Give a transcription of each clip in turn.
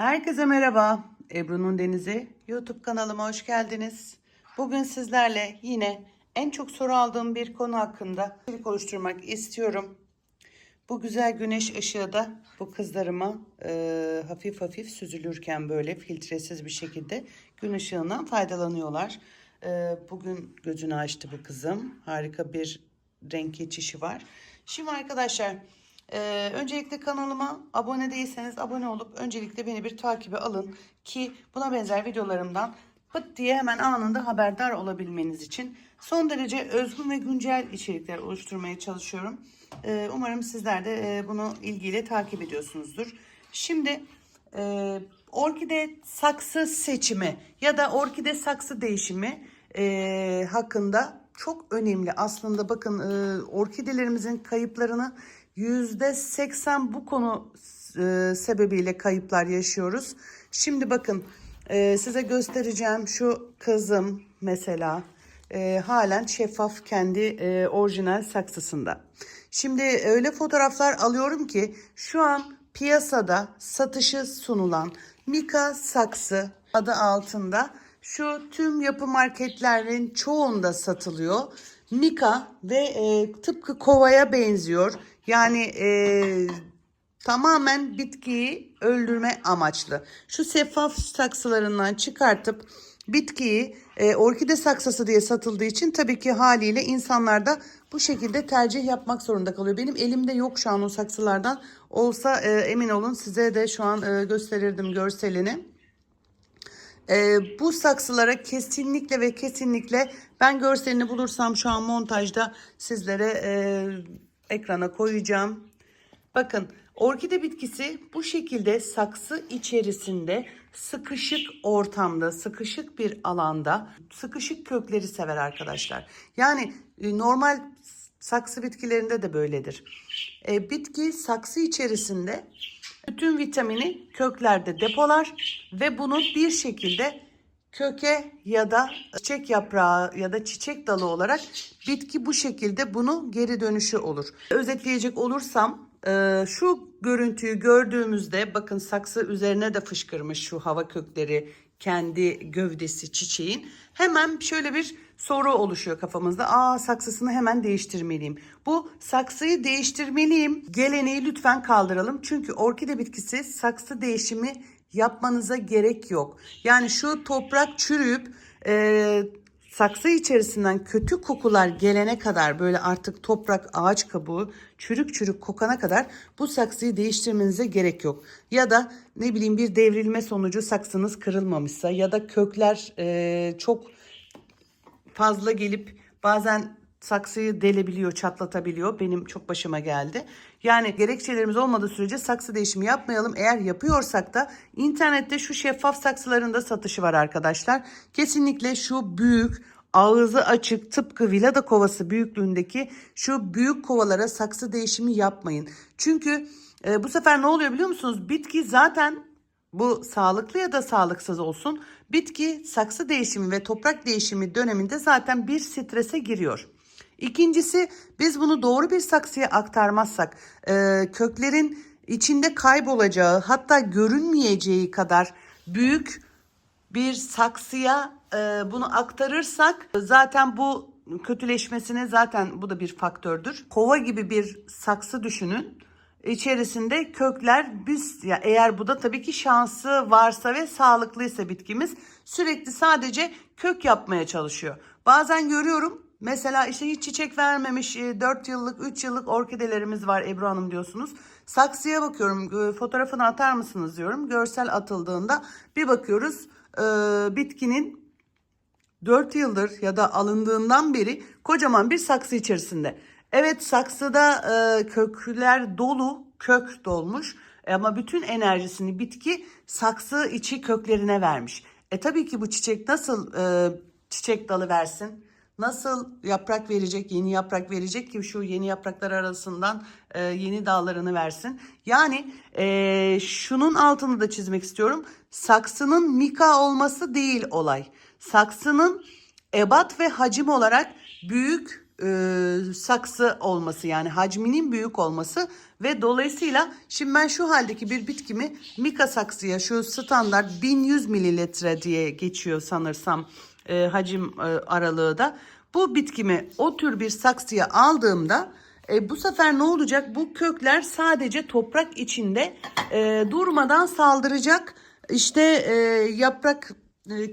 Herkese merhaba. Ebru'nun Denizi YouTube kanalıma hoş geldiniz. Bugün sizlerle yine en çok soru aldığım bir konu hakkında içerik oluşturmak istiyorum. Bu güzel güneş ışığı da bu kızlarıma hafif hafif süzülürken böyle filtresiz bir şekilde gün ışığından faydalanıyorlar. Bugün gözünü açtı bu kızım. Harika bir renk geçişi var. Şimdi arkadaşlar, öncelikle kanalıma abone değilseniz abone olup öncelikle beni bir takibe alın ki buna benzer videolarımdan pıt diye hemen anında haberdar olabilmeniz için son derece özgün ve güncel içerikler oluşturmaya çalışıyorum. Umarım sizler de bunu ilgiyle takip ediyorsunuzdur. Şimdi orkide saksı seçimi ya da orkide saksı değişimi hakkında çok önemli. Aslında bakın, orkidelerimizin kayıplarını %80 bu konu sebebiyle kayıplar yaşıyoruz. Şimdi bakın, size göstereceğim şu kızım mesela halen şeffaf kendi orijinal saksısında. Şimdi öyle fotoğraflar alıyorum ki şu an piyasada satışı sunulan Mika saksı adı altında şu tüm yapı marketlerin çoğunda satılıyor. Mika ve tıpkı kovaya benziyor. Yani tamamen bitkiyi öldürme amaçlı. Şu şeffaf saksılarından çıkartıp bitkiyi orkide saksısı diye satıldığı için tabii ki haliyle insanlar da bu şekilde tercih yapmak zorunda kalıyor. Benim elimde yok şu an o saksılardan. Olsa emin olun size de şu an gösterirdim görselini. Bu saksılara kesinlikle ve kesinlikle ben görselini bulursam şu an montajda sizlere ekrana koyacağım. Bakın, orkide bitkisi bu şekilde saksı içerisinde sıkışık ortamda, sıkışık bir alanda sıkışık kökleri sever arkadaşlar. Yani normal saksı bitkilerinde de böyledir. Bitki saksı içerisinde bütün vitamini köklerde depolar ve bunu bir şekilde köke ya da çiçek yaprağı ya da çiçek dalı olarak bitki bu şekilde bunu geri dönüşü olur. Özetleyecek olursam, şu görüntüyü gördüğümüzde bakın saksı üzerine de fışkırmış şu hava kökleri, kendi gövdesi çiçeğin. Hemen şöyle bir soru oluşuyor kafamızda. Saksısını hemen değiştirmeliyim. Bu saksıyı değiştirmeliyim geleneği lütfen kaldıralım. Çünkü orkide bitkisi saksı değişimi yapmanıza gerek yok. Yani şu toprak çürüyüp saksı içerisinden kötü kokular gelene kadar, böyle artık toprak, ağaç kabuğu çürük çürük kokana kadar bu saksıyı değiştirmenize gerek yok. Ya da ne bileyim bir devrilme sonucu saksınız kırılmamışsa ya da kökler çok fazla gelip bazen saksıyı delebiliyor, çatlatabiliyor. Benim çok başıma geldi. Yani gerekçelerimiz olmadığı sürece saksı değişimi yapmayalım. Eğer yapıyorsak da internette şu şeffaf saksıların da satışı var arkadaşlar. Kesinlikle şu büyük, ağzı açık, tıpkı vilada kovası büyüklüğündeki şu büyük kovalara saksı değişimi yapmayın. Çünkü bu sefer ne oluyor biliyor musunuz? Bitki zaten, bu sağlıklı ya da sağlıksız olsun, bitki saksı değişimi ve toprak değişimi döneminde zaten bir strese giriyor. İkincisi, biz bunu doğru bir saksıya aktarmazsak köklerin içinde kaybolacağı, hatta görünmeyeceği kadar büyük bir saksıya bunu aktarırsak zaten bu kötüleşmesine, zaten bu da bir faktördür. Kova gibi bir saksı düşünün. İçerisinde kökler, biz ya eğer bu da tabii ki şansı varsa ve sağlıklıysa bitkimiz sürekli sadece kök yapmaya çalışıyor. Bazen görüyorum mesela, işte hiç çiçek vermemiş 4 yıllık 3 yıllık orkidelerimiz var Ebru Hanım diyorsunuz. Saksıya bakıyorum, fotoğrafını atar mısınız diyorum. Görsel atıldığında bir bakıyoruz bitkinin 4 yıldır ya da alındığından beri kocaman bir saksı içerisinde. Evet, saksıda kökler dolu, kök dolmuş ama bütün enerjisini bitki saksı içi köklerine vermiş. Tabii ki bu çiçek nasıl çiçek dalı versin? Nasıl yaprak verecek, yeni yaprak verecek ki şu yeni yapraklar arasından yeni dallarını versin. Yani şunun altını da çizmek istiyorum. Saksının mika olması değil olay. Saksının ebat ve hacim olarak büyük saksı olması, yani hacminin büyük olması Ve dolayısıyla şimdi ben şu haldeki bir bitkimi mika saksıya, şu standart 1100 mililitre diye geçiyor sanırsam hacim aralığı da. Bu bitkimi o tür bir saksıya aldığımda bu sefer ne olacak? Bu kökler sadece toprak içinde durmadan saldıracak işte yaprak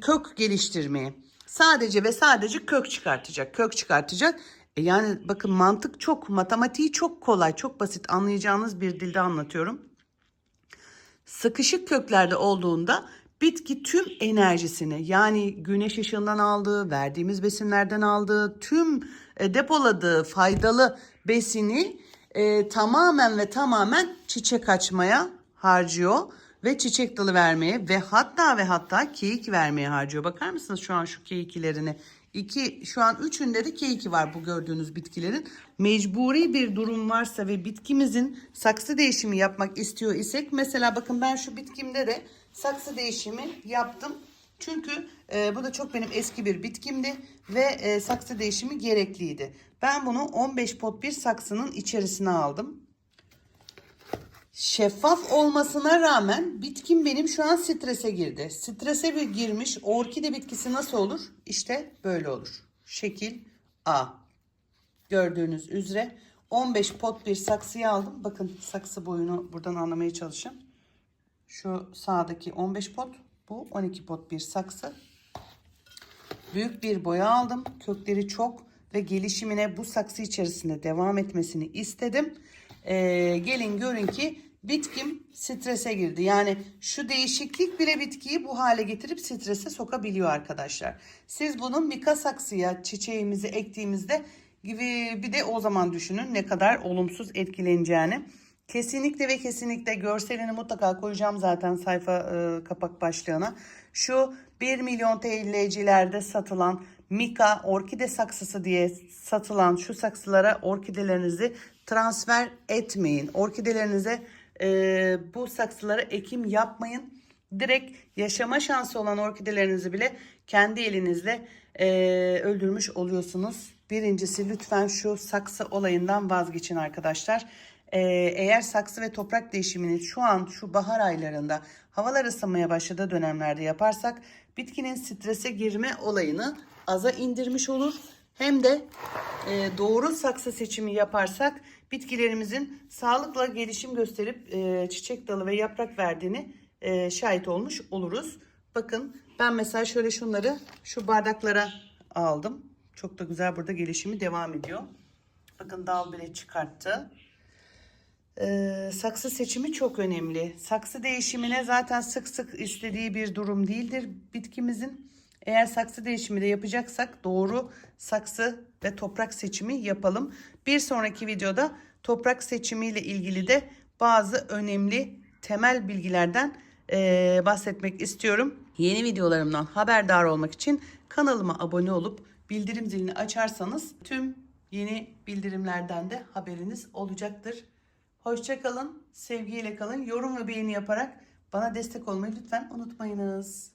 kök geliştirmeye. Sadece ve sadece kök çıkartacak. Kök çıkartacak. Yani bakın mantık çok, matematiği çok kolay, çok basit, anlayacağınız bir dilde anlatıyorum. Sıkışık köklerde olduğunda bitki tüm enerjisini, yani güneş ışığından aldığı, verdiğimiz besinlerden aldığı, tüm depoladığı faydalı besini tamamen ve tamamen çiçek açmaya harcıyor ve çiçek dalı vermeye ve hatta keyik vermeye harcıyor. Bakar mısınız şu an şu keyiklerini? Şu an üçünde de keyiki var bu gördüğünüz bitkilerin. Mecburi bir durum varsa ve bitkimizin saksı değişimi yapmak istiyor isek, mesela bakın ben şu bitkimde de saksı değişimi yaptım. Çünkü bu da çok benim eski bir bitkimdi ve saksı değişimi gerekliydi. Ben bunu 15 pot bir saksının içerisine aldım. Şeffaf olmasına rağmen bitkim benim şu an strese girdi. Strese bir girmiş orkide bitkisi nasıl olur? İşte böyle olur. Şekil A. Gördüğünüz üzere 15 pot bir saksıyı aldım. Bakın saksı boyunu buradan anlamaya çalışın. Şu sağdaki 15 pot, bu 12 pot bir saksı. Büyük bir boya aldım. Kökleri çok ve gelişimine bu saksı içerisinde devam etmesini istedim. Gelin görün ki bitkim strese girdi. Yani şu değişiklik bile bitkiyi bu hale getirip strese sokabiliyor arkadaşlar. Siz bunun mika saksıya çiçeğimizi ektiğimizde gibi bir de o zaman düşünün ne kadar olumsuz etkileneceğini. Kesinlikle ve kesinlikle görselini mutlaka koyacağım zaten sayfa kapak başlığına. Şu 1 milyon TL'cilerde satılan mika orkide saksısı diye satılan şu saksılara orkidelerinizi transfer etmeyin. Orkidelerinize bu saksılara ekim yapmayın. Direkt yaşama şansı olan orkidelerinizi bile kendi elinizle öldürmüş oluyorsunuz. Birincisi, lütfen şu saksı olayından vazgeçin arkadaşlar. Eğer saksı ve toprak değişimini şu an şu bahar aylarında havalar ısınmaya başladığı dönemlerde yaparsak bitkinin strese girme olayını aza indirmiş olur. Hem de doğru saksı seçimi yaparsak bitkilerimizin sağlıkla gelişim gösterip çiçek dalı ve yaprak verdiğini şahit olmuş oluruz. Bakın ben mesela şöyle şunları şu bardaklara aldım. Çok da güzel burada gelişimi devam ediyor. Bakın dal bile çıkarttı. Saksı seçimi çok önemli. Saksı değişimine zaten sık sık istediği bir durum değildir bitkimizin. Eğer saksı değişimi de yapacaksak doğru saksı ve toprak seçimi yapalım. Bir sonraki videoda toprak seçimiyle ilgili de bazı önemli temel bilgilerden bahsetmek istiyorum. Yeni videolarımdan haberdar olmak için kanalıma abone olup bildirim zilini açarsanız tüm yeni bildirimlerden de haberiniz olacaktır. Hoşça kalın, sevgiyle kalın. Yorum ve beğeni yaparak bana destek olmayı lütfen unutmayınız.